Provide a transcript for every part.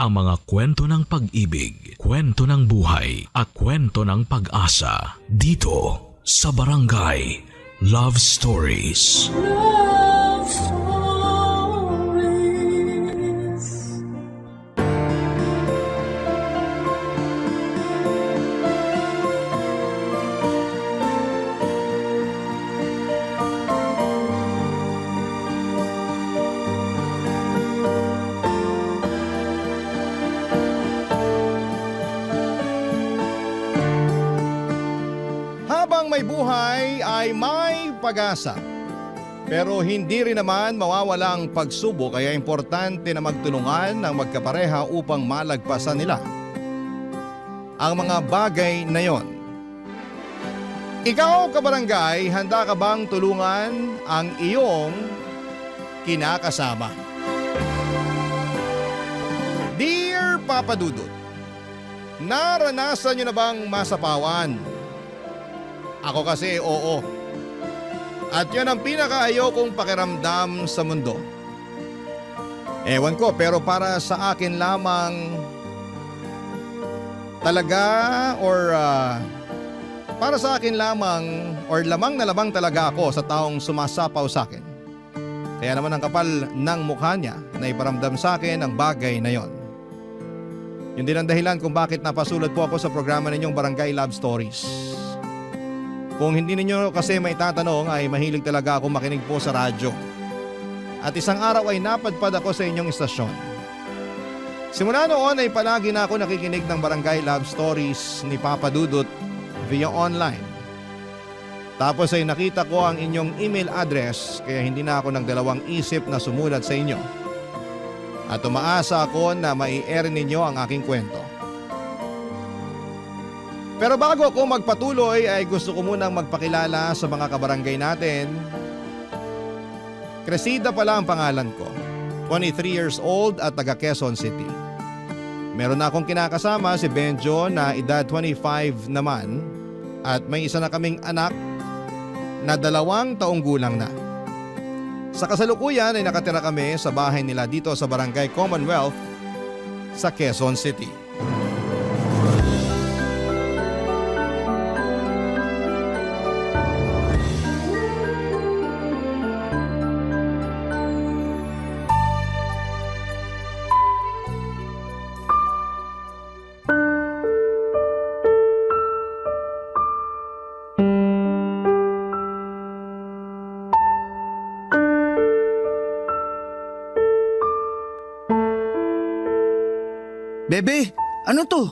ang mga kwento ng pag-ibig, kwento ng buhay at kwento ng pag-asa dito sa Barangay Love Stories. Love Stories. Habang may buhay ay may pag-asa. Pero hindi rin naman mawawala ang pagsubok, kaya importante na magtulungan ang magkapareha upang malagpasan nila ang mga bagay na yon. Ikaw, kabarangay, handa ka bang tulungan ang iyong kinakasama? Dear Papa Dudut, naranasan niyo na bang masapawan? Ako kasi oo. At yan ang pinakaayaw pakiramdam sa mundo. Ewan ko, pero para sa akin lamang talaga para sa akin lamang lamang na lamang talaga ako sa taong sumasapaw sa akin. Kaya naman ang kapal ng mukha niya na iparamdam sa akin ang bagay na yon. Yun din ang dahilan kung bakit napasulat po ako sa programa ninyong Barangay Love Stories. Kung hindi ninyo kasi may tatanong ay mahilig talaga ako makinig po sa radyo. At isang araw ay napadpad ako sa inyong istasyon. Simula noon ay palagi na ako nakikinig ng Barangay Love Stories ni Papa Dudut via online. Tapos ay nakita ko ang inyong email address kaya hindi na ako nagdalawang isip na sumulat sa inyo. At umaasa ako na mai-air ninyo ang aking kwento. Pero bago ako magpatuloy ay gusto ko munang magpakilala sa mga kabarangay natin. Cresida pala ang pangalan ko, 23 years old at taga Quezon City. Meron na akong kinakasama si Benjo na edad 25 naman at may isa na kaming anak na 2 taong gulang na. Sa kasalukuyan ay nakatira kami sa bahay nila dito sa Barangay Commonwealth sa Quezon City. Bebe, ano to?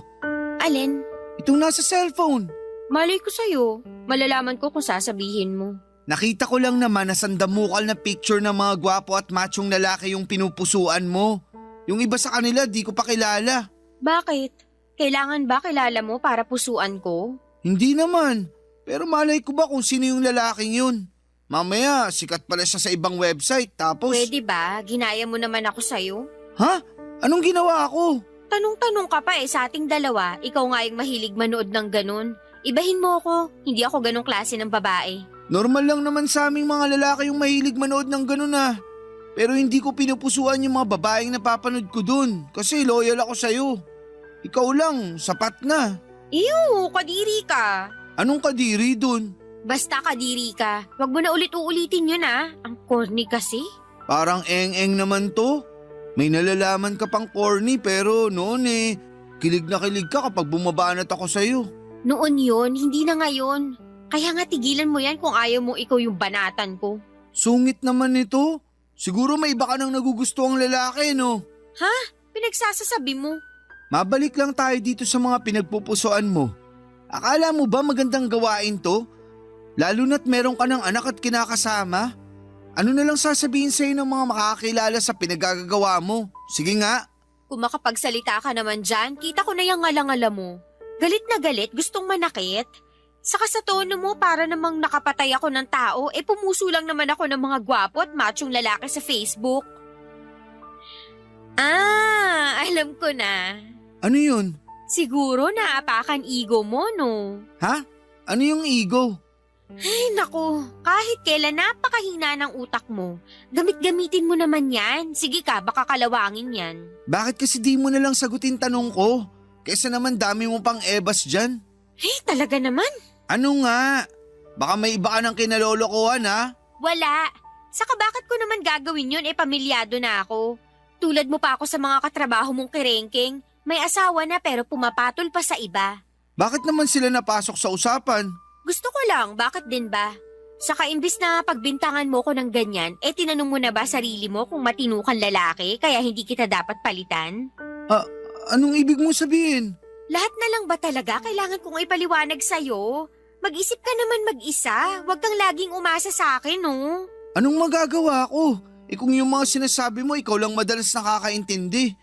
Alin? Itong nasa cellphone. Malay ko sa'yo. Malalaman ko kung sasabihin mo. Nakita ko lang naman na sandamukal na picture ng mga gwapo at machong lalaki yung pinupusuan mo. Yung iba sa kanila di ko pa kilala. Bakit? Kailangan ba kilala mo para pusuan ko? Hindi naman. Pero malay ko ba kung sino yung lalaking yun? Mamaya, sikat pala siya sa ibang website tapos… Pwede ba? Ginaya mo naman ako sa'yo? Ha? Anong ginawa ko? Tanong-tanong ka pa sa ating dalawa. Ikaw nga yung mahilig manood ng ganun. Ibahin mo ako. Hindi ako ganong klase ng babae. Normal lang naman sa aming mga lalaki yung mahilig manood ng ganun ah. Pero hindi ko pinupusuan yung mga babaeng napapanood ko dun kasi loyal ako sa'yo. Ikaw lang, sapat na. Ew, kadiri ka. Anong kadiri dun? Basta kadiri ka. Wag mo na ulit-uulitin yun Ang corny kasi. Parang eng-eng naman to. May nalalaman ka pang corny pero noon kilig na kilig ka kapag bumabanat ako sa'yo. Noon yun, hindi na ngayon. Kaya nga tigilan mo yan kung ayaw mo ikaw yung banatan ko. Sungit naman ito. Siguro may iba ka nang nagugustuhang lalaki, no? Ha? Pinagsasasabi mo? Mabalik lang tayo dito sa mga pinagpupusuan mo. Akala mo ba magandang gawain to? Lalo na't meron ka ng anak at kinakasama? Ano na lang sasabihin sa'yo ng mga makakakilala sa pinagagagawa mo? Sige nga. Kung makapagsalita ka naman dyan, kita ko na yung ngalangala mo. Galit na galit, gustong manakit. Saka sa tono mo para namang nakapatay ako ng tao, pumuso lang naman ako ng mga gwapo at machong lalaki sa Facebook. Alam ko na. Ano yun? Siguro naapakan ego mo, no? Ha? Ano yung ego? Ay naku, kahit kailan napakahina ng utak mo. Gamit-gamitin mo naman yan. Sige ka, baka kalawangin yan. Bakit kasi di mo na lang sagutin tanong ko? Kaysa naman dami mo pang ebas dyan. Eh, talaga naman. Ano nga? Baka may iba ka ng kinalolokohan ha? Wala. Saka bakit ko naman gagawin yun? Pamilyado na ako. Tulad mo pa ako sa mga katrabaho mong kirengking. May asawa na pero pumapatol pa sa iba. Bakit naman sila napasok sa usapan? Gusto ko lang, bakit din ba? Saka imbis na pagbintangan mo ko ng ganyan, tinanong mo na ba sarili mo kung matino kang lalaki kaya hindi kita dapat palitan? Anong ibig mong sabihin? Lahat na lang ba talaga kailangan kong ipaliwanag sa'yo? Mag-isip ka naman mag-isa, huwag kang laging umasa sa akin, no? Anong magagawa ko? Kung yung mga sinasabi mo, ikaw lang madalas nakakaintindi.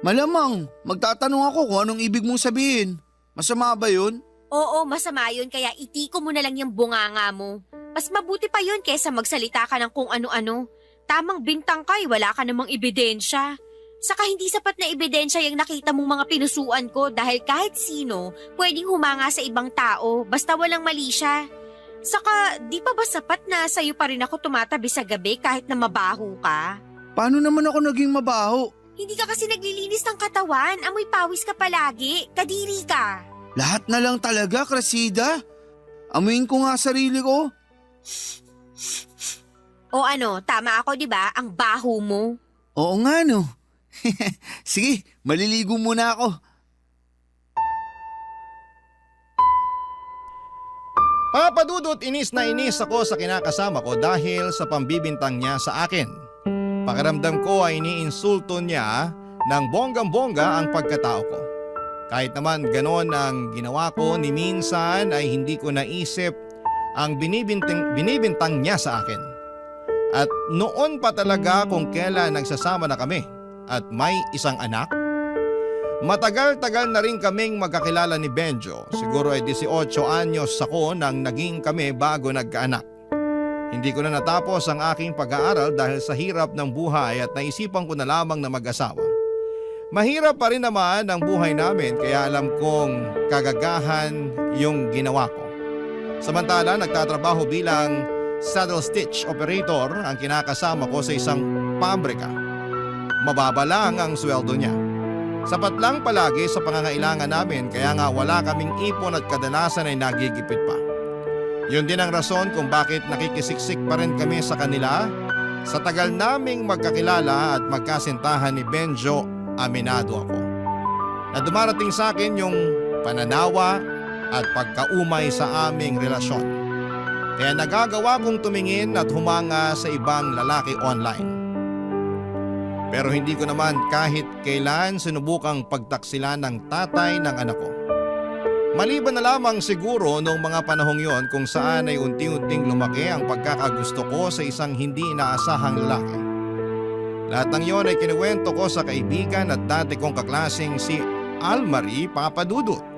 Malamang, magtatanong ako kung anong ibig mong sabihin. Masama ba yun? Oo, masama yun kaya itiko mo na lang yung bunganga mo. Mas mabuti pa yun kaysa magsalita ka ng kung ano-ano. Tamang bintang ka wala ka namang ebidensya. Saka hindi sapat na ebidensya yung nakita mong mga pinusuan ko dahil kahit sino pwedeng humanga sa ibang tao basta walang mali siya. Saka di pa ba sapat na sa'yo pa rin ako tumatabi sa gabi kahit na mabaho ka? Paano naman ako naging mabaho? Hindi ka kasi naglilinis ng katawan, amoy pawis ka palagi, kadiri ka. Lahat na lang talaga, Cressida. Amuin ko nga sarili ko. O ano, tama ako 'di ba? Ang baho mo. Oo nga no. Sige, maliligo muna ako. Papadudot, inis na inis ako sa kinakasama ko dahil sa pambibintang niya sa akin. Pakiramdam ko ay iniinsulto niya ng bonggang-bongga ang pagkatao ko. Kahit naman ganon ang ginawa ko, ni minsan ay hindi ko naisip ang binibintang niya sa akin. At noon pa talaga kung kailan nagsasama na kami at may isang anak. Matagal-tagal na rin kaming magkakilala ni Benjo. Siguro ay 18 anyos ako nang naging kami bago nagkaanak. Hindi ko na natapos ang aking pag-aaral dahil sa hirap ng buhay at naisipan ko na lamang na mag-asawa. Mahirap pa rin naman ang buhay namin kaya alam kong kagagahan yung ginawa ko. Samantala, nagtatrabaho bilang saddle stitch operator ang kinakasama ko sa isang pabrika. Mababa lang ang sweldo niya. Sapat lang palagi sa pangangailangan namin kaya nga wala kaming ipon at kadalasan ay nagigipit pa. Yun din ang rason kung bakit nakikisiksik pa rin kami sa kanila. Sa tagal naming magkakilala at magkasintahan ni Benjo, aminado ako na dumarating sa akin yung pananawa at pagkaumay sa aming relasyon. Kaya nagagawa kong tumingin at humanga sa ibang lalaki online. Pero hindi ko naman kahit kailan sinubukang pagtaksilan ng tatay ng anak ko. Maliban na lamang siguro noong mga panahong yon kung saan ay unti-unting lumaki ang pagkakagusto ko sa isang hindi inaasahang lalaki. Lahat ng yon ay kinuwento ko sa kaibigan at dati kong kaklaseng si Almarie Papadudut.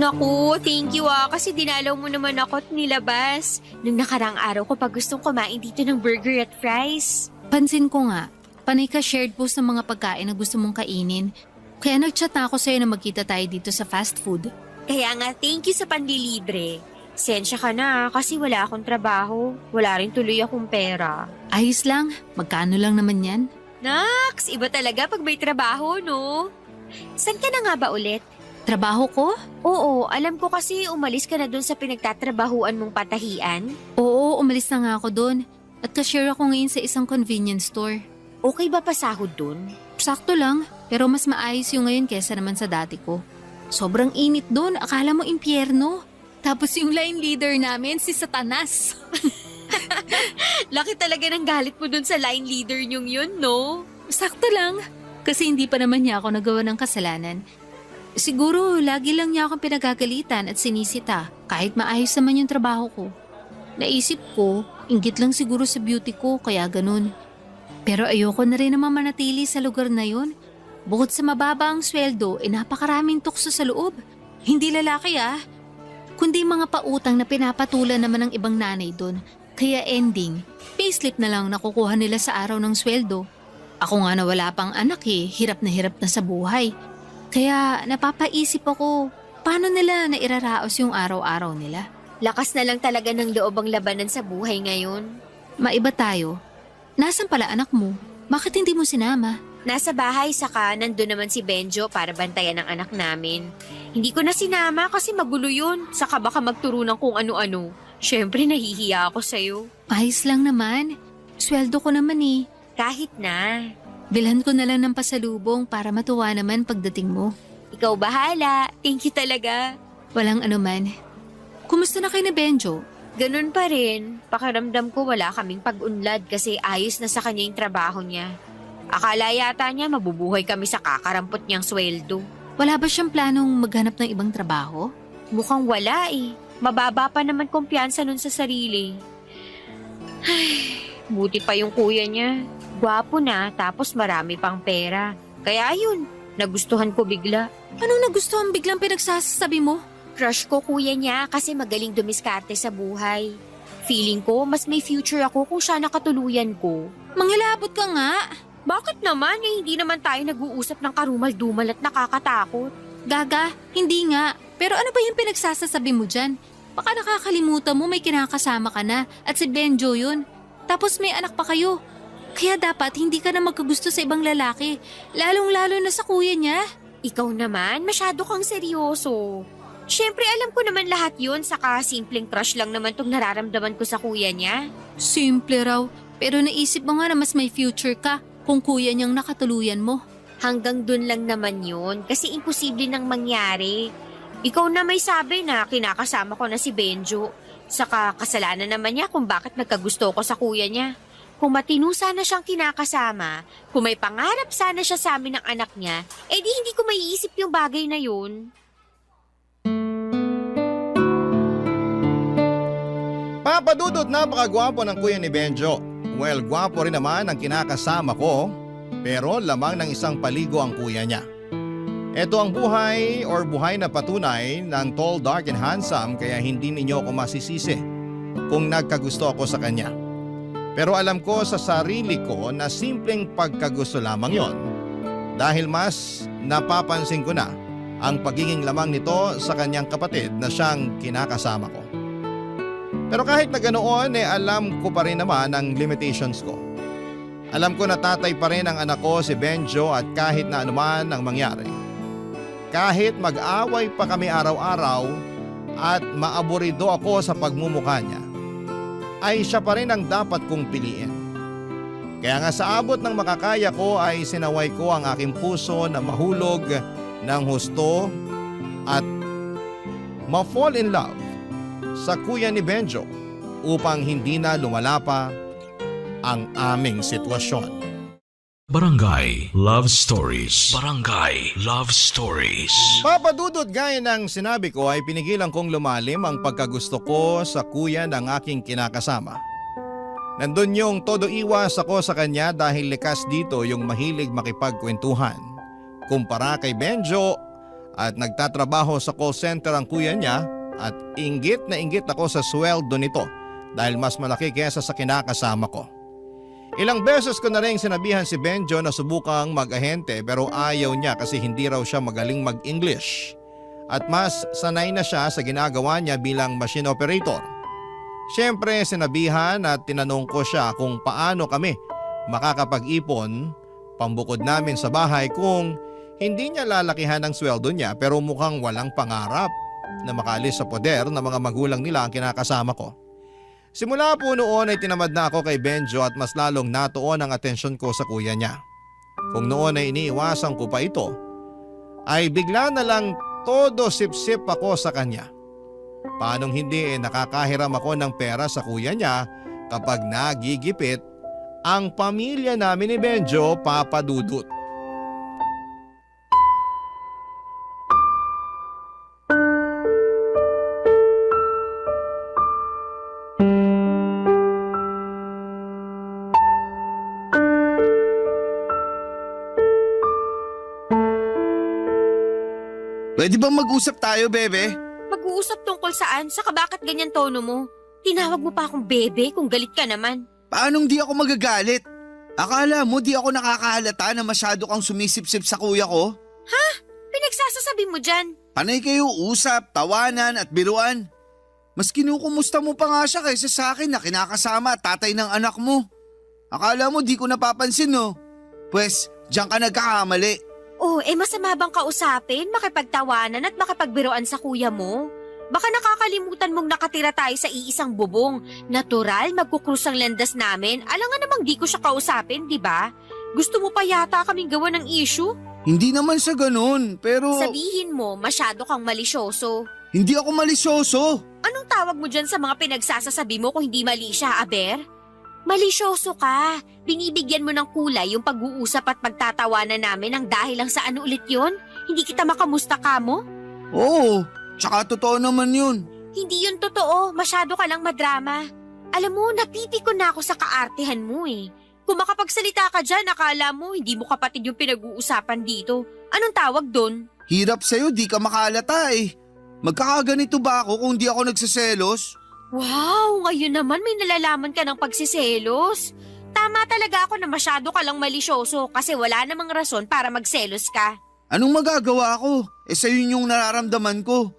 Naku, thank you kasi dinalaw mo naman ako at nilabas. Nung nakarang araw ko pa gustong kumain dito ng burger at fries. Pansin ko nga, panay ka shared post ng mga pagkain na gusto mong kainin. Kaya nag-chat na ako sa'yo na magkita tayo dito sa fast food. Kaya nga, thank you sa panlilibre. Sensya ka na kasi wala akong trabaho. Wala rin tuloy akong pera. Ayos lang, magkano lang naman yan? Naks, iba talaga pag may trabaho, no? San ka na nga ba ulit? Trabaho ko? Oo, alam ko kasi umalis ka na dun sa pinagtatrabahuan mong patahian. Oo, umalis na nga ako doon. At cashier ako ngayon sa isang convenience store. Okay ba pasahod dun? Sakto lang, pero mas maayos yung ngayon kesa naman sa dati ko. Sobrang init doon, akala mo impyerno. Tapos yung line leader namin, si Satanas. Laki talaga ng galit mo dun sa line leader nyong yun, no? Sakto lang, kasi hindi pa naman niya ako nagawa ng kasalanan. Siguro, lagi lang niya akong pinagagalitan at sinisita kahit maayos naman yung trabaho ko. Naisip ko, inggit lang siguro sa beauty ko kaya ganun. Pero ayoko na rin naman manatili sa lugar na yun. Bukod sa mababa ang sweldo, napakaraming tukso sa loob. Hindi lalaki kundi mga pautang na pinapatulan naman ng ibang nanay doon. Kaya ending, payslip na lang nakukuha nila sa araw ng sweldo. Ako nga na wala pang anak hirap na sa buhay. Kaya napapaisip ako, paano nila nairaraos yung araw-araw nila? Lakas na lang talaga ng loob ang labanan sa buhay ngayon. Maiba tayo. Nasaan pala anak mo? Bakit hindi mo sinama? Nasa bahay saka nandun naman si Benjo para bantayan ang anak namin. Hindi ko na sinama kasi magulo yun. Saka baka magturo ng kung ano-ano. Siyempre nahihiya ako sa'yo. Ayos lang naman. Sweldo ko naman Kahit na. Bilhan ko na lang ng pasalubong para matuwa naman pagdating mo. Ikaw bahala. Thank you talaga. Walang anuman. Kumusta na kayo ni Benjo? Ganun pa rin. Pakiramdam ko wala kaming pag-unlad kasi ayos na sa kanya yung trabaho niya. Akala yata niya mabubuhay kami sa kakarampot niyang sweldo. Wala ba siyang planong maghanap ng ibang trabaho? Mukhang wala Mababa pa naman kumpiyansa nun sa sarili. Ay, buti pa yung kuya niya. Gwapo na tapos marami pang pera. Kaya ayun, nagustuhan ko bigla. Anong nagustuhan biglang pinagsasabi mo? Crush ko kuya niya kasi magaling dumiskarte sa buhay. Feeling ko mas may future ako kung siya nakatuluyan ko. Manghilabot ka nga. Bakit naman hindi naman tayo nag-uusap ng karumal-dumal at nakakatakot? Gaga, hindi nga. Pero ano ba yung pinagsasasabi mo dyan? Baka nakakalimutan mo may kinakasama ka na at si Benjo yun. Tapos may anak pa kayo. Kaya dapat hindi ka na magkagusto sa ibang lalaki. Lalong-lalo na sa kuya niya. Ikaw naman, masyado kang seryoso. Siyempre alam ko naman lahat yun, saka simpleng crush lang naman tong nararamdaman ko sa kuya niya. Simple raw. Pero naisip mo nga na mas may future ka kung kuya niyang nakatuluyan mo. Hanggang dun lang naman yun, kasi imposible nang mangyari. Ikaw na may sabi na kinakasama ko na si Benjo. Saka kasalanan naman niya kung bakit nagkagusto ko sa kuya niya. Kung matino sana siyang kinakasama, kung may pangarap sana siya sa amin ng anak niya, di hindi ko maiisip yung bagay na yun. Papadudot, napakagwapo ng kuya ni Benjo. Well, gwapo rin naman ang kinakasama ko, pero lamang ng isang paligo ang kuya niya. Ito ang buhay na patunay ng tall, dark and handsome, kaya hindi ninyo ako masisisi kung nagkagusto ako sa kanya. Pero alam ko sa sarili ko na simpleng pagkagusto lamang yon, dahil mas napapansin ko na ang pagiging lamang nito sa kanyang kapatid na siyang kinakasama ko. Pero kahit na ganoon, alam ko pa rin naman ang limitations ko. Alam ko na tatay pa rin ang anak ko si Benjo at kahit na anuman ang mangyari. Kahit mag-away pa kami araw-araw at maaburido ako sa pagmumukha niya, ay siya pa rin ang dapat kong piliin. Kaya nga sa abot ng makakaya ko ay sinaway ko ang aking puso na mahulog ng husto at ma-fall in love sa kuya ni Benjo upang hindi na lumala pa ang aming sitwasyon. Barangay Love Stories. Barangay Love Stories. Papadudot, gaya ng sinabi ko ay pinigilan kong lumalim ang pagkagusto ko sa kuya ng aking kinakasama. Nandun yung todo iwas ako sa kanya dahil likas dito yung mahilig makipagkwentuhan. Kumpara kay Benjo at nagtatrabaho sa call center ang kuya niya at inggit na inggit ako sa sweldo nito dahil mas malaki kesa sa kinakasama ko. Ilang beses ko na rin sinabihan si Benjo na subukang mag-ahente pero ayaw niya kasi hindi raw siya magaling mag-English at mas sanay na siya sa ginagawa niya bilang machine operator. Siyempre sinabihan at tinanong ko siya kung paano kami makakapag-ipon pambukod namin sa bahay kung hindi niya lalakihan ang sweldo niya pero mukhang walang pangarap na makaalis sa poder ng mga magulang nila ang kinakasama ko. Simula po noon ay tinamad na ako kay Benjo at mas lalong natuon ang atensyon ko sa kuya niya. Kung noon ay iniiwasan ko pa ito, ay bigla na lang todo sip-sip ako sa kanya. Paanong hindi nakakahiram ako ng pera sa kuya niya kapag nagigipit ang pamilya namin ni Benjo, Papadudot. Pwede bang mag-usap tayo, bebe? Nag-uusap tungkol saan? Saka bakit ganyan tono mo? Tinawag mo pa akong bebe kung galit ka naman. Paanong di ako magagalit? Akala mo di ako nakakahalata na masyado kang sumisip-sip sa kuya ko? Pinagsasasabi mo dyan. Panay kayo usap, tawanan at biruan. Mas kinukumusta mo pa nga siya kaysa sa akin na kinakasama at tatay ng anak mo. Akala mo di ko napapansin no? Pwes, diyan ka nagkakamali. Oh, masama bang kausapin, makipagtawanan at makipagbiroan sa kuya mo? Baka nakakalimutan mong nakatira tayo sa iisang bubong. Natural, magkukrus ang landas namin. Alangan namang di ko siya kausapin, di ba? Gusto mo pa yata kaming gawa ng issue? Hindi naman sa ganun, pero Sabihin mo, masyado kang malisyoso. hindi ako malisyoso. Anong tawag mo dyan sa mga pinagsasasabi mo kung hindi mali siya, Aber? Malisyoso ka. Binibigyan mo ng kulay yung pag-uusap at pagtatawanan namin ang dahil lang sa ano ulit yon? Hindi kita makamusta ka mo? Oo, tsaka totoo naman yun. Hindi yun totoo. Masyado ka lang madrama. Alam mo, napipiko na ako sa kaartehan mo eh. Kung makapagsalita ka dyan, akala mo hindi mo kapatid yung pinag-uusapan dito. Anong tawag doon? Hirap sa'yo, di ka makalata eh. Magkakaganito ba ako kung di ako nagsiselos? Wow, ngayon naman may nalalaman ka ng pagsiselos. Tama talaga ako na masyado ka lang malisyoso kasi wala namang rason para magselos ka. Anong magagawa ko? Sa'yo yun yung nararamdaman ko.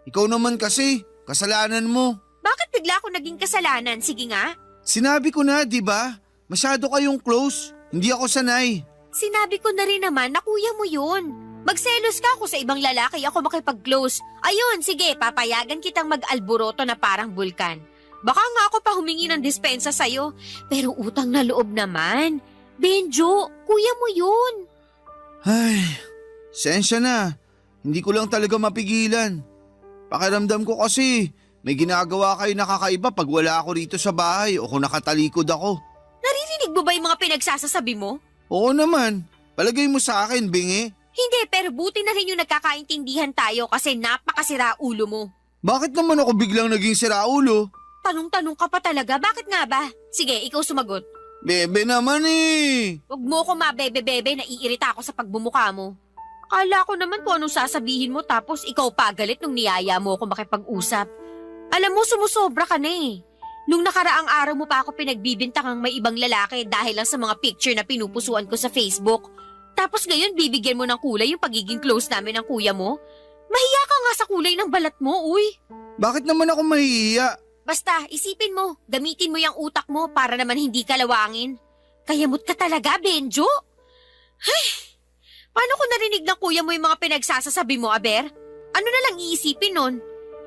Ikaw naman kasi, kasalanan mo. Bakit bigla ako naging kasalanan? Sige nga. Sinabi ko na, di ba? Masyado kayong close. Hindi ako sanay. Sinabi ko na rin naman na kuya mo yun. Magselos ka kung sa ibang lalaki ako makipag-close. Ayun, sige, papayagan kitang mag-alboroto na parang bulkan. Baka nga ako pa humingi ng dispensa sa'yo. Pero utang na loob naman. Benjo, kuya mo yun. Ay, sensya na. Hindi ko lang talaga mapigilan. Pakiramdam ko kasi may ginagawa kayo nakakaiba pag wala ako rito sa bahay o kung nakatalikod ako. Naririnig mo ba yung mga pinagsasasabi mo? Oo naman. Palagay mo sa akin, bingi. Hindi, pero buti na rin yung nagkakaintindihan tayo kasi napakasira ulo mo. Bakit naman ako biglang naging siraulo? Tanong-tanong ka pa talaga, bakit nga ba? Sige, ikaw sumagot. Bebe naman eh. Huwag mo ko mabebe-bebe, naiirita ako sa pagbumuka mo. Akala ko naman kung anong sasabihin mo tapos ikaw pa galit nung niyaya mo ako makipag-usap. Alam mo, sumusobra ka na eh. Nung nakaraang araw mo pa ako pinagbibintangang may ibang lalaki dahil lang sa mga picture na pinupusuan ko sa Facebook. Tapos ngayon bibigyan mo ng kulay yung pagiging close namin ng kuya mo? Mahiya ka nga sa kulay ng balat mo, uy. Bakit naman ako mahihiya? Basta, isipin mo, gamitin mo yung utak mo para naman hindi ka lawangin. Kayamot ka talaga, Benjo. Ay, paano kung narinig ng kuya mo yung mga pinagsasasabi mo, Aber? Ano na lang iisipin nun?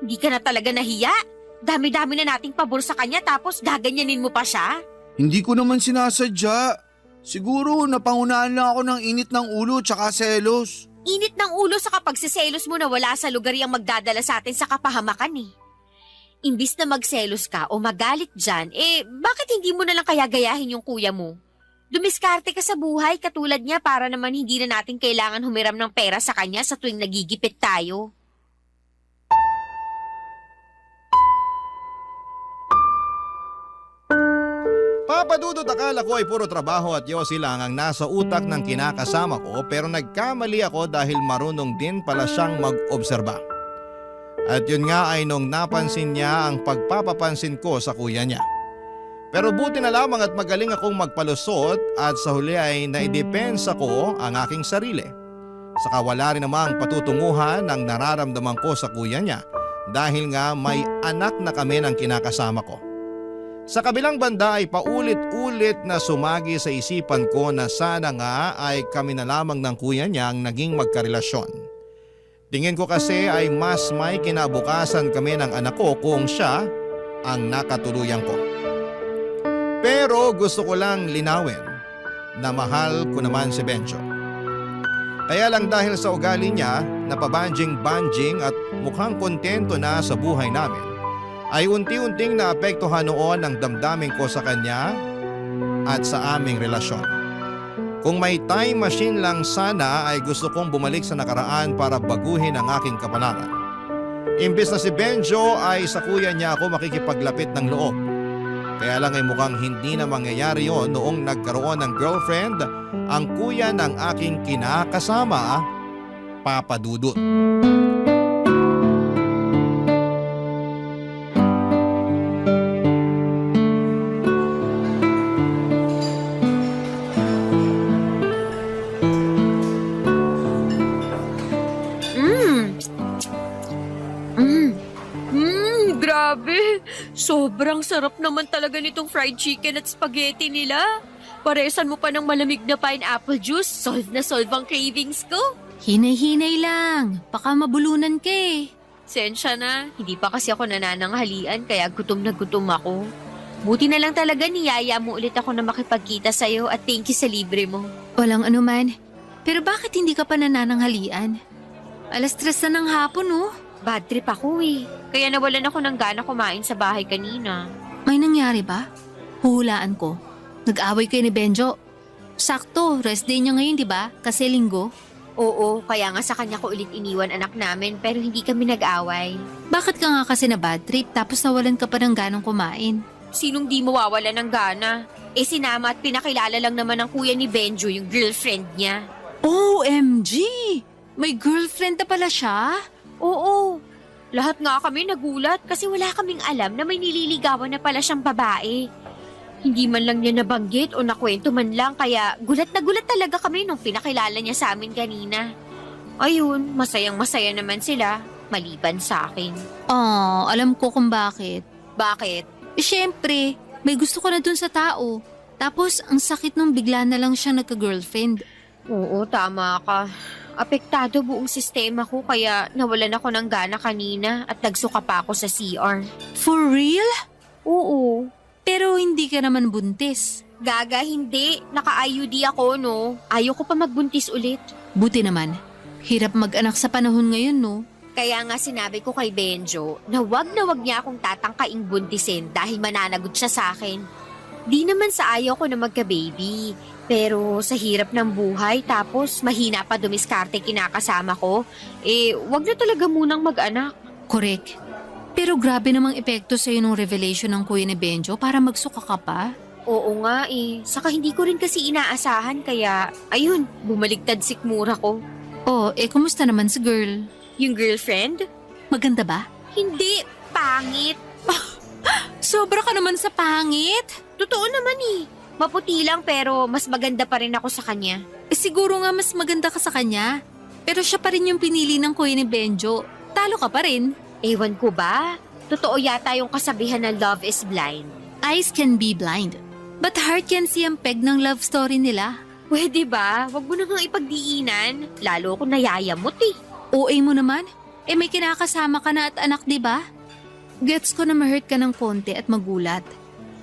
Hindi ka na talaga nahiya? Dami-dami na nating pabor sa kanya tapos gaganyanin mo pa siya? Hindi ko naman sinasadya. Siguro napangunahan lang ako ng init ng ulo tsaka selos. Init ng ulo sa kapagsiselos mo na wala sa lugar yung magdadala sa atin sa kapahamakan eh. Imbis na magselos ka o magalit dyan, bakit hindi mo na lang kaya gayahin yung kuya mo? Dumiskarte ka sa buhay katulad niya para naman hindi na natin kailangan humiram ng pera sa kanya sa tuwing nagigipit tayo. Papadudot akala ko ay puro trabaho at yosi lang ang nasa utak ng kinakasama ko pero nagkamali ako dahil marunong din pala siyang mag-obserba. At yun nga ay nung napansin niya ang pagpapapansin ko sa kuya niya. Pero buti na lamang at magaling akong magpalusot at sa huli ay naidepensa ko ang aking sarili. Saka wala rin namang patutunguhan ang nararamdaman ko sa kuya niya dahil nga may anak na kami ng kinakasama ko. Sa kabilang banda ay paulit-ulit na sumagi sa isipan ko na sana nga ay kami na lamang ng kuya niya ang naging magkarelasyon. Tingin ko kasi ay mas may kinabukasan kami ng anak ko kung siya ang nakatuluyan ko. Pero gusto ko lang linawin na mahal ko naman si Benjo. Kaya lang dahil sa ugali niya na pabanjing-banjing at mukhang kontento na sa buhay namin, ay unti-unting naapektuhan noon ang damdamin ko sa kanya at sa aming relasyon. Kung may time machine lang sana ay gusto kong bumalik sa nakaraan para baguhin ang aking kapalaran. Imbes na si Benjo ay sa kuya niya ako makikipaglapit ng loob. Kaya lang ay mukhang hindi na mangyayari yon noong nagkaroon ng girlfriend ang kuya ng aking kinakasama, Papa Dudut. Sobrang sarap naman talaga nitong fried chicken at spaghetti nila. Paresan mo pa ng malamig na pineapple juice, solve na solve ang cravings ko. Hinay-hinay lang. Baka mabulunan ka eh. Sensya na, hindi pa kasi ako nanananghalian kaya gutom na gutom ako. Buti na lang talaga niyaya mo ulit ako na makipagkita sa'yo at thank you sa libre mo. Walang anuman. Pero bakit hindi ka pa nanananghalian? 3:00 na ng hapon oh. Bad trip ako eh. Kaya nawalan ako ng gana kumain sa bahay kanina. May nangyari ba? Huhulaan ko. Nag-away kayo ni Benjo. Sakto, rest day niya ngayon, di ba? Kasi linggo. Oo, kaya nga sa kanya ko ulit iniwan anak namin pero hindi kami nag-away. Bakit ka nga kasi na bad trip tapos nawalan ka pa ng ganang kumain? Sinong di mawawala ng gana? Sinama at pinakilala lang naman ng kuya ni Benjo yung girlfriend niya. OMG! May girlfriend na pala siya? Oo, lahat nga kami nagulat kasi wala kaming alam na may nililigawan na pala siyang babae. Hindi man lang niya nabanggit o nakwento man lang kaya gulat na gulat talaga kami nung pinakilala niya sa amin kanina. Ayun, masayang-masaya naman sila, maliban sa akin. Alam ko kung bakit. Bakit? Syempre, may gusto ko na dun sa tao. Tapos, ang sakit nung bigla na lang siya nagka-girlfriend. Oo, tama ka. Apektado buong sistema ko kaya nawalan ako ng gana kanina at nagsuka pa ako sa CR. For real? Oo. Pero hindi ka naman buntis. Gaga, hindi. Naka-IUD ako, no? Ayaw ko pa magbuntis ulit. Buti naman. Hirap mag-anak sa panahon ngayon, no? Kaya nga sinabi ko kay Benjo na wag niya akong tatangkaing buntisin dahil mananagot siya sa akin. Di naman sa ayaw ko na magka-baby. Pero sa hirap ng buhay tapos mahina pa dumiskarte kinakasama ko, wag na talaga munang mag-anak. Correct. Pero grabe namang epekto sa'yo nung revelation ng kuya ni Benjo para magsuka ka pa. Oo nga Saka hindi ko rin kasi inaasahan kaya, ayun, bumaligtad sikmura ko. Kumusta naman si girl? Yung girlfriend? Maganda ba? Hindi, pangit. Sobra ka naman sa pangit. Totoo naman Maputi lang pero mas maganda pa rin ako sa kanya. Siguro nga mas maganda ka sa kanya. Pero siya pa rin yung pinili ng kuya ni Benjo. Talo ka pa rin. Ewan ko ba? Totoo yata yung kasabihan na love is blind. Eyes can be blind, but heart can see ang peg ng love story nila. Pwede ba? Wag mo na nga ipagdiinan. Lalo ako nayayamot OA mo naman? May kinakasama ka na at anak, di ba? Gets ko na ma-hurt ka ng konti at magulat.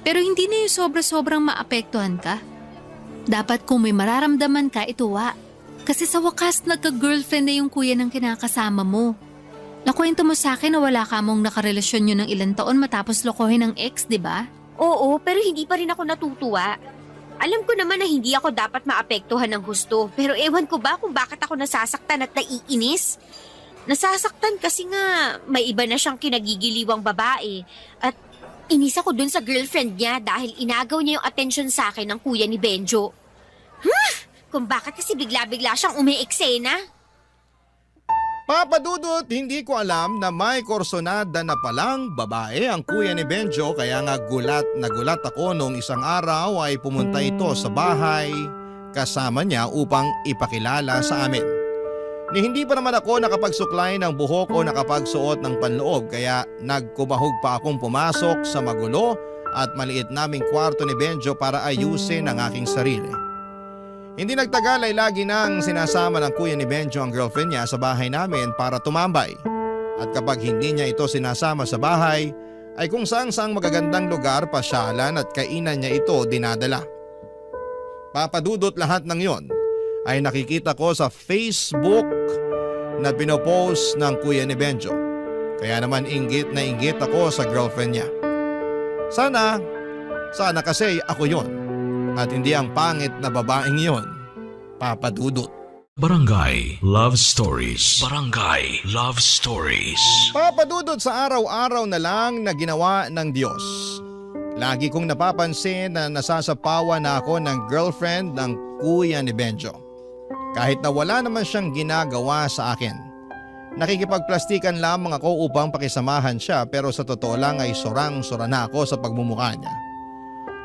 Pero hindi na yung sobra-sobrang maapektuhan ka. Dapat kung may mararamdaman ka, ituwa. Kasi sa wakas, nagka-girlfriend na yung kuya ng kinakasama mo. Nakwento mo sa akin na wala ka mong nakarelasyon nyo ng ilang taon matapos lokohin ng ex, di ba? Oo, pero hindi pa rin ako natutuwa. Alam ko naman na hindi ako dapat maapektuhan ng gusto, pero ewan ko ba kung bakit ako nasasaktan at naiinis? Nasasaktan kasi nga may iba na siyang kinagigiliwang babae at inis ako dun sa girlfriend niya dahil inagaw niya yung atensyon sa akin ng kuya ni Benjo. Kung bakit kasi bigla-bigla siyang umiiksena? Papadudot, hindi ko alam na may korsonada na palang babae ang kuya ni Benjo kaya nga gulat na gulat ako nung isang araw ay pumunta ito sa bahay kasama niya upang ipakilala sa amin. Ni hindi pa naman ako nakapagsuklay ng buhok o nakapagsuot ng panloob kaya nagkumahog pa akong pumasok sa magulo at maliit naming kwarto ni Benjo para ayusin ang aking sarili. Hindi nagtagal ay lagi nang sinasama ng kuya ni Benjo ang girlfriend niya sa bahay namin para tumambay. At kapag hindi niya ito sinasama sa bahay, ay kung saang magagandang lugar pasyalan at kainan niya ito dinadala. Papadudot lahat ng yon ay nakikita ko sa Facebook na pinopost ng kuya ni Benjo. Kaya naman inggit na inggit ako sa girlfriend niya. Sana kasi ako yon. At hindi ang pangit na babaeng yon, Papadudot. Barangay Love Stories. Barangay Love Stories. Papadudot sa araw-araw na lang na ginawa ng Diyos. Lagi kong napapansin na nasasapawan na ako ng girlfriend ng kuya ni Benjo. Kahit na wala naman siyang ginagawa sa akin. Nakikipagplastikan lamang ako upang pakisamahan siya pero sa totoo lang ay sorang-sora na ako sa pagmumukha niya.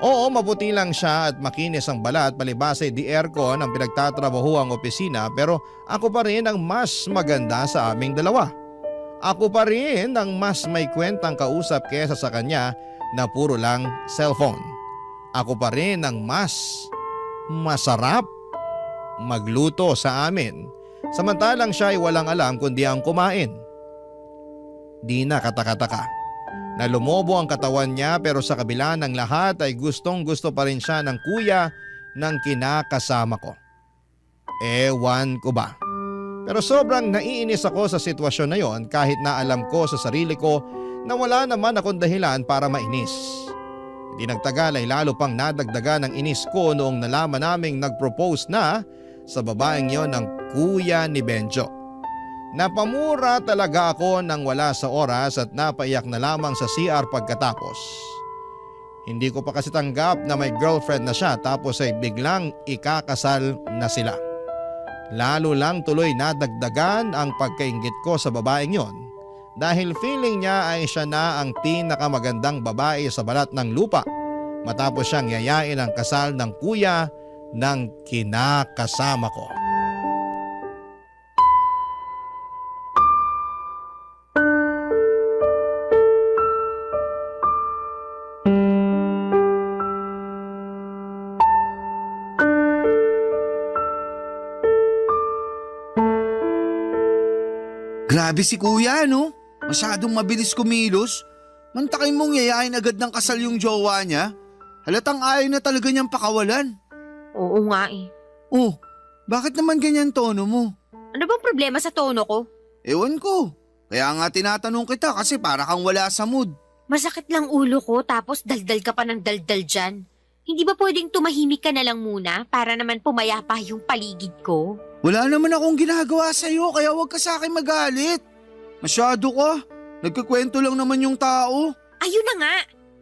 Oo, mabuti lang siya at makinis ang balat palibase di aircon ang pinagtatrabaho ang opisina pero ako pa rin ang mas maganda sa aming dalawa. Ako pa rin ang mas may kwentang kausap kesa sa kanya na puro lang cellphone. Ako pa rin ang mas masarap magluto sa amin. Samantalang siya ay walang alam kundi ang kumain. Di na katakataka na lumobo ang katawan niya pero sa kabila ng lahat ay gustong gusto pa rin siya ng kuya ng kinakasama ko. Ewan ko ba. Pero sobrang naiinis ako sa sitwasyon na yon kahit na alam ko sa sarili ko na wala naman akong dahilan para mainis. Hindi nagtagal ay lalo pang nadagdagan ng inis ko noong nalaman naming nag-propose na sa babaeng yon ng kuya ni Benjo. Napamura talaga ako nang wala sa oras at napaiyak na lamang sa CR pagkatapos. Hindi ko pa kasi tanggap na may girlfriend na siya tapos ay biglang ikakasal na sila. Lalo lang tuloy nadagdagan ang pagkainggit ko sa babaeng yon dahil feeling niya ay siya na ang pinakamagandang babae sa balat ng lupa matapos siyang yayain ang kasal ng kuya ng kinakasama ko. Grabe si kuya, no? Masyadong mabilis kumilos. Mantakin mong yayain agad ng kasal yung jowa niya. Halatang ayaw na talaga niyang pakawalan. Oo nga eh. Oh, bakit naman ganyan tono mo? Ano bang problema sa tono ko? Ewan ko. Kaya nga tinatanong kita kasi para kang wala sa mood. Masakit lang ulo ko tapos daldal ka pa ng daldal dyan. Hindi ba pwedeng tumahimik ka na lang muna para naman pumayapa yung paligid ko? Wala naman akong ginagawa sa'yo kaya huwag ka sa akin magalit. Masyado ka. Nagkikwento lang naman yung tao. Ayun na nga.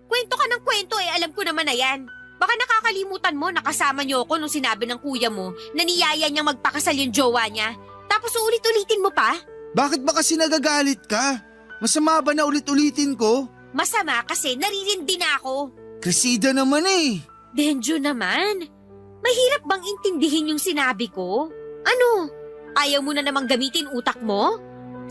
Kwento ka ng kwento eh, alam ko naman na yan. Baka nakakalimutan mo, nakasama niyo ako nung sinabi ng kuya mo na niyaya niyang magpakasal yung jowa niya. Tapos ulit-ulitin mo pa? Bakit ba kasi nagagalit ka? Masama ba na ulit-ulitin ko? Masama kasi naririndi na ako. Krisida naman eh. Benjo naman. Mahirap bang intindihin yung sinabi ko? Ano? Ayaw mo na namang gamitin utak mo?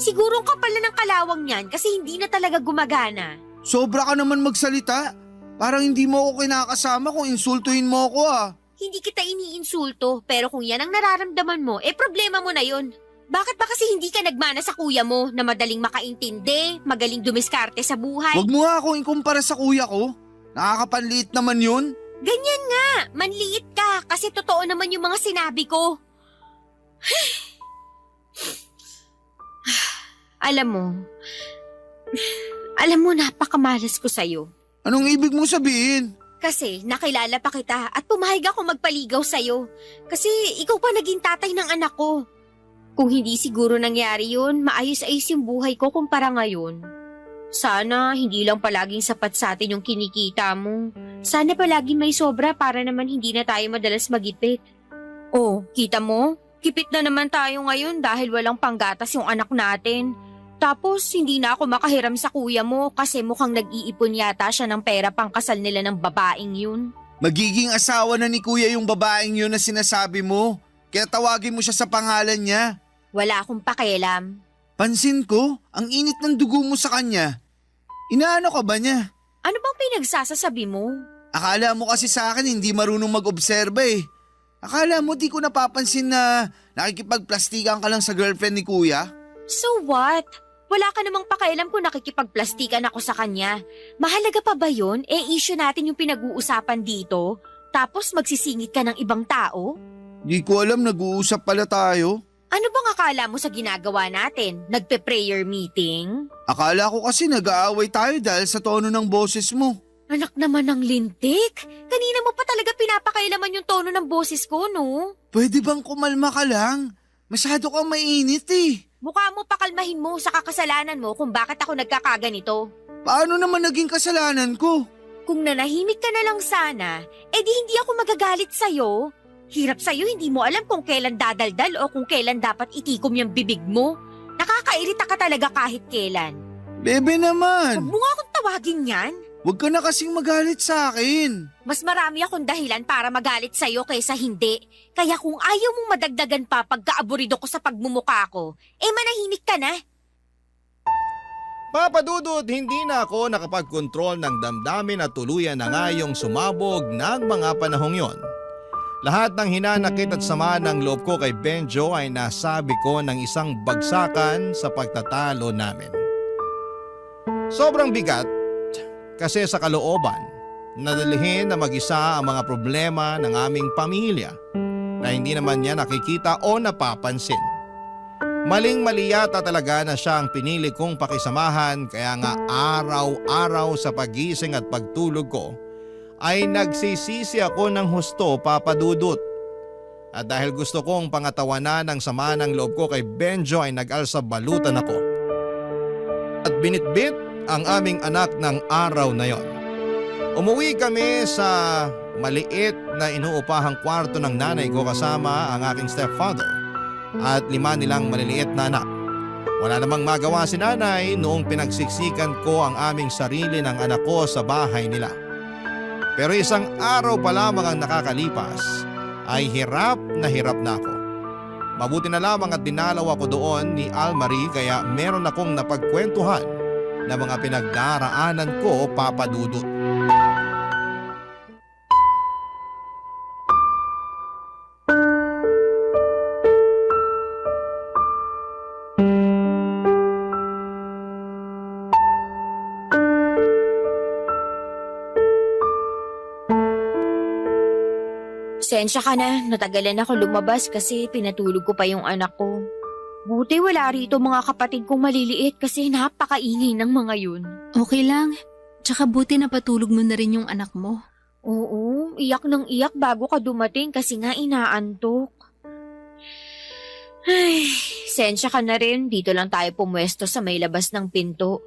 Siguro ang kapal na ng kalawang niyan kasi hindi na talaga gumagana. Sobra ka naman magsalita. Parang hindi mo ako kinakasama kung insultuhin mo ako ah. Hindi kita iniinsulto pero kung yan ang nararamdaman mo, problema mo na yun. Bakit ba kasi hindi ka nagmana sa kuya mo na madaling makaintindi, magaling dumiskarte sa buhay? Huwag mo nga akong ikumpara sa kuya ko. Nakakapanliit naman yun. Ganyan nga, manliit ka kasi totoo naman yung mga sinabi ko. Alam mo napakamalas ko sa'yo. Anong ibig mong sabihin? Kasi nakilala pa kita at pumayag ako magpaligaw sa'yo. Kasi ikaw pa naging tatay ng anak ko. Kung hindi siguro nangyari yun, maayos-ayos yung buhay ko kumpara ngayon. Sana hindi lang palaging sapat sa atin yung kinikita mo. Sana palaging may sobra para naman hindi na tayo madalas magipit. Oh, kita mo? Kipit na naman tayo ngayon dahil walang panggatas yung anak natin. Tapos hindi na ako makahiram sa kuya mo kasi mukhang nag-iipon yata siya ng pera pang kasal nila ng babaeng yun. Magiging asawa na ni kuya yung babaeng yun na sinasabi mo. Kaya tawagin mo siya sa pangalan niya. Wala akong pakialam. Pansin ko, ang init ng dugo mo sa kanya. Inaano ka ba niya? Ano bang pinagsasasabi mo? Akala mo kasi sa akin hindi marunong mag-obserba eh. Akala mo di ko napapansin na nakikipagplastikan ka lang sa girlfriend ni kuya? So what? Wala ka namang pakialam kung nakikipagplastikan ako sa kanya. Mahalaga pa ba yun? Issue natin yung pinag-uusapan dito. Tapos magsisingit ka ng ibang tao? Di ko alam, nag-uusap pala tayo. Ano bang akala mo sa ginagawa natin? Nagpe-prayer meeting? Akala ko kasi nag-aaway tayo dahil sa tono ng boses mo. Anak naman ng lintik. Kanina mo pa talaga pinapakailaman yung tono ng boses ko, no? Pwede bang kumalma ka lang? Masyado kang mainit eh. Mukha mo pakalmahin mo sa kakasalanan mo kung bakit ako nagkakaganito. Paano naman naging kasalanan ko? Kung nanahimik ka na lang sana, di hindi ako magagalit sa'yo. Hirap sa'yo, hindi mo alam kung kailan dadaldal o kung kailan dapat itikom yung bibig mo. Nakakairita ka talaga kahit kailan. Bebe naman. Huwag mo nga akong tawagin yan. Huwag ka na kasing magalit sa akin. Mas marami akong dahilan para magalit sa'yo kaysa hindi. Kaya kung ayaw mong madagdagan pa pagkaaburido ko sa pagmumuka ko, manahimik ka na. Papa Dudut, hindi na ako nakapag-control ng damdamin at tuluyan na nga yung sumabog ng mga panahong yon. Lahat ng hinanakit at sama ng loob ko kay Benjo ay nasabi ko ng isang bagsakan sa pagtatalo namin. Sobrang bigat kasi sa kalooban, nadalihin na mag-isa ang mga problema ng aming pamilya na hindi naman niya nakikita o napapansin. Maling-mali yata talaga na siya ang pinili kong pakisamahan kaya nga araw-araw sa pagising at pagtulog ko ay nagsisisi ako ng husto, Papa Dudut. At dahil gusto kong pangatawanan ng sama ng loob ko kay Benjo ay nag-alsa balutan ako. At binitbit ang aming anak ng araw na yon. Umuwi kami sa maliit na inuupahang kwarto ng nanay ko kasama ang aking stepfather at 5 nilang maliliit na anak. Wala namang magawa si nanay noong pinagsiksikan ko ang aming sarili ng anak ko sa bahay nila. Pero isang araw pa lamang ang nakakalipas ay hirap na ako. Mabuti na lamang at dinalaw ako doon ni Almarie kaya meron akong napagkwentuhan na mga pinagdaraanan ko, Papa Dudut. Pasensya ka na, natagalan ako lumabas kasi pinatulog ko pa yung anak ko. Buti wala rito mga kapatid kong maliliit kasi napakaingay ng mga yun. Okay lang. Tsaka buti na patulog mo na rin yung anak mo. Oo, iyak ng iyak bago ka dumating kasi nga inaantok. Ay, sensya ka na rin, dito lang tayo pumwesto sa may labas ng pinto.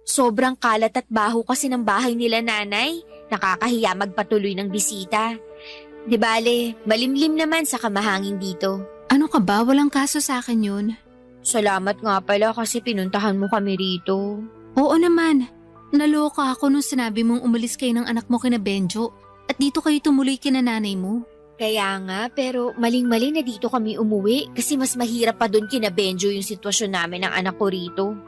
Sobrang kalat at baho kasi ng bahay nila nanay, nakakahiya magpatuloy ng bisita. Di bale, malimlim naman sa kamahangin dito. Ano ka ba? Walang kaso sa akin yun. Salamat nga pala kasi pinuntahan mo kami rito. Oo naman. Naloka ako nung sinabi mong umalis kayo ng anak mo kina Benjo at dito kayo tumuloy kina nanay mo. Kaya nga, pero maling-mali na dito kami umuwi kasi mas mahirap pa doon kina Benjo yung sitwasyon namin ng anak ko rito.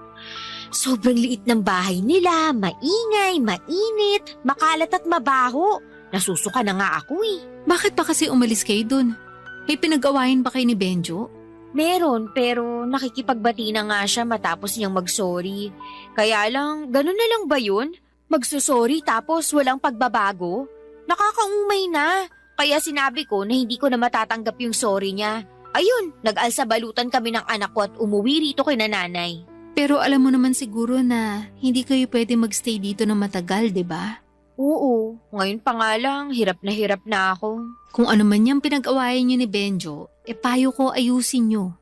Sobrang liit ng bahay nila, maingay, mainit, makalat at mabaho. Nasusuka na nga ako eh. Bakit pa kasi umalis kayo dun? May pinag-awayan ba kayo ni Benjo? Meron, pero nakikipagbati na nga siya matapos niyang mag-sorry. Kaya lang, ganun na lang ba yun? Magsusorry tapos walang pagbabago? Nakakaumay na. Kaya sinabi ko na hindi ko na matatanggap yung sorry niya. Ayun, nag-alsa balutan kami ng anak ko at umuwi rito kay nanay. Pero alam mo naman siguro na hindi kayo pwede magstay dito na matagal, di ba? Oo, ngayon pa nga lang, hirap na ako. Kung ano man yung pinag-awayan nyo ni Benjo, payo ko ayusin nyo.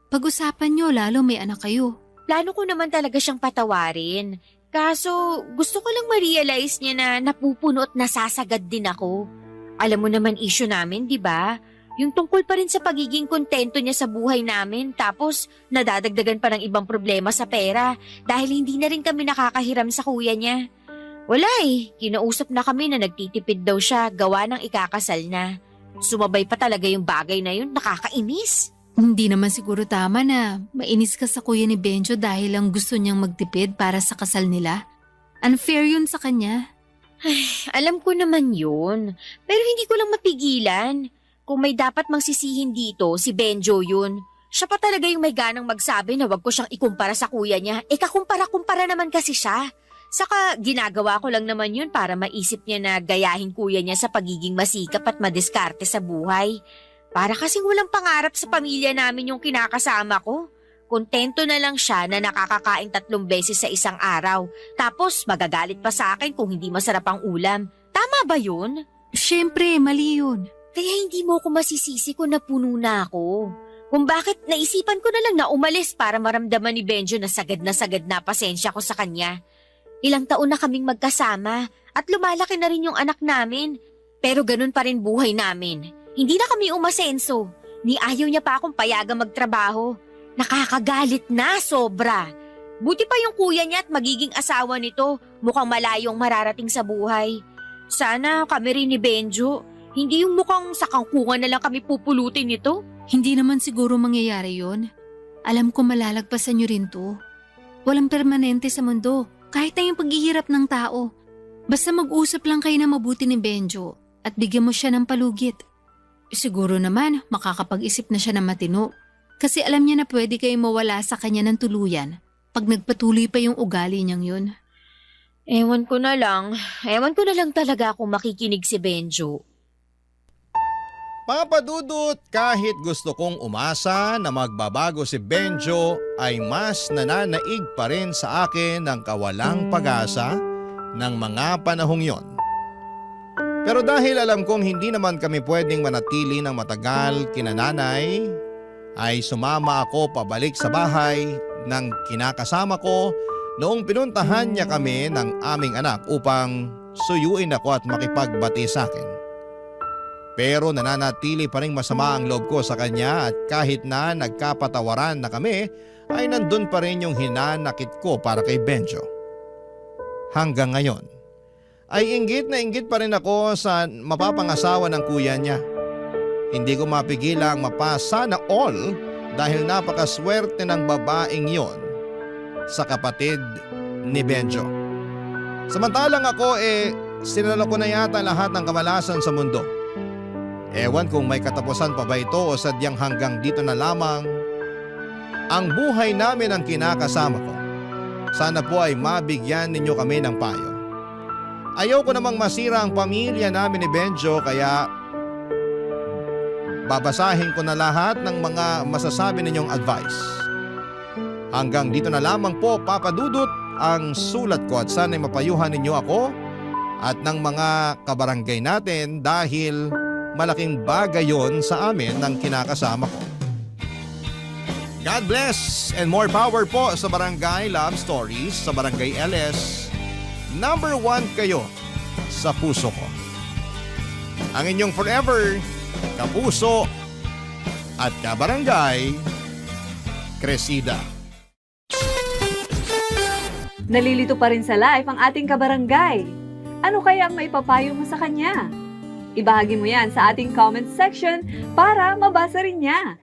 Pag-usapan nyo lalo may anak kayo. Plano ko naman talaga siyang patawarin. Kaso gusto ko lang ma-realize niya na napupuno at nasasagad din ako. Alam mo naman issue namin, di ba? Yung tungkol pa rin sa pagiging kontento niya sa buhay namin tapos nadadagdagan pa ng ibang problema sa pera dahil hindi na rin kami nakakahiram sa kuya niya. Wala kinausap na kami na nagtitipid daw siya gawa ng ikakasal na. Sumabay pa talaga yung bagay na yun, nakakainis. Hindi naman siguro tama na mainis ka sa kuya ni Benjo dahil lang gusto niyang magtipid para sa kasal nila. Unfair yun sa kanya. Ay, alam ko naman yun, pero hindi ko lang mapigilan. Kung may dapat magsisihin dito, si Benjo yun. Siya pa talaga yung may ganang magsabi na wag ko siyang ikumpara sa kuya niya. Kakumpara-kumpara naman kasi siya. Saka ginagawa ko lang naman yun para maisip niya na gayahin kuya niya sa pagiging masikap at madiskarte sa buhay. Para kasing walang pangarap sa pamilya namin yung kinakasama ko. Kontento na lang siya na nakakakain 3 beses sa isang araw. Tapos magagalit pa sa akin kung hindi masarap ang ulam. Tama ba yun? Siyempre, mali yun. Kaya hindi mo ko masisisi kung napuno na ako. Kung bakit naisipan ko na lang na umalis para maramdaman ni Benjo na sagad na pasensya ko sa kanya. Ilang taon na kaming magkasama at lumalaki na rin yung anak namin. Pero ganun pa rin buhay namin. Hindi na kami umasenso. Ni ayaw niya pa akong payagang magtrabaho. Nakakagalit na sobra. Buti pa yung kuya niya at magiging asawa nito. Mukhang malayong mararating sa buhay. Sana kami rin ni Benjo. Hindi yung mukhang sa kangkungan na lang kami pupulutin nito. Hindi naman siguro mangyayari yun. Alam ko malalagpasan nyo rin to. Walang permanente sa mundo, kahit na yung paghihirap ng tao. Basta mag-usap lang kayo na mabuti ni Benjo at bigyan mo siya ng palugit. Siguro naman makakapag-isip na siya ng matino. Kasi alam niya na pwede kayo mawala sa kanya ng tuluyan pag nagpatuloy pa yung ugali niyang yun. Ewan ko na lang talaga kung makikinig si Benjo. Papa Dudut, kahit gusto kong umasa na magbabago si Benjo, ay mas nananaig pa rin sa akin ang kawalang pag-asa ng mga panahong yon. Pero dahil alam kong hindi naman kami pwedeng manatili ng matagal kina nanay, ay sumama ako pabalik sa bahay ng kinakasama ko noong pinuntahan niya kami ng aming anak upang suyuin ako at makipagbati sa akin. Pero nananatili pa rin masama ang loob ko sa kanya at kahit na nagkapatawaran na kami ay nandun pa rin yung hinanakit ko para kay Benjo. Hanggang ngayon ay inggit na inggit pa rin ako sa mapapangasawa ng kuya niya. Hindi ko mapigilang mapasa na all dahil napakaswerte ng babaeng yon sa kapatid ni Benjo. Samantalang ako sinalo ko na yata lahat ng kamalasan sa mundo. Ewan kung may katapusan pa ba ito o sadyang hanggang dito na lamang ang buhay namin ang kinakasama ko. Sana po ay mabigyan ninyo kami ng payo. Ayaw ko namang masira ang pamilya namin ni Benjo kaya babasahin ko na lahat ng mga masasabi ninyong advice. Hanggang dito na lamang po, Papa Dudut, ang sulat ko at sana'y mapayuhan ninyo ako at ng mga kabarangay natin dahil malaking bagay yon sa amin ng kinakasama ko. God bless and more power po sa Barangay Love Stories sa Barangay LS. Number 1 kayo sa puso ko. Ang inyong forever, kapuso at kabarangay, Cresida. Nalilito pa rin sa life ang ating kabarangay. Ano kaya ang maipapayo mo sa kanya? Ibahagi mo yan sa ating comment section para mabasa rin niya.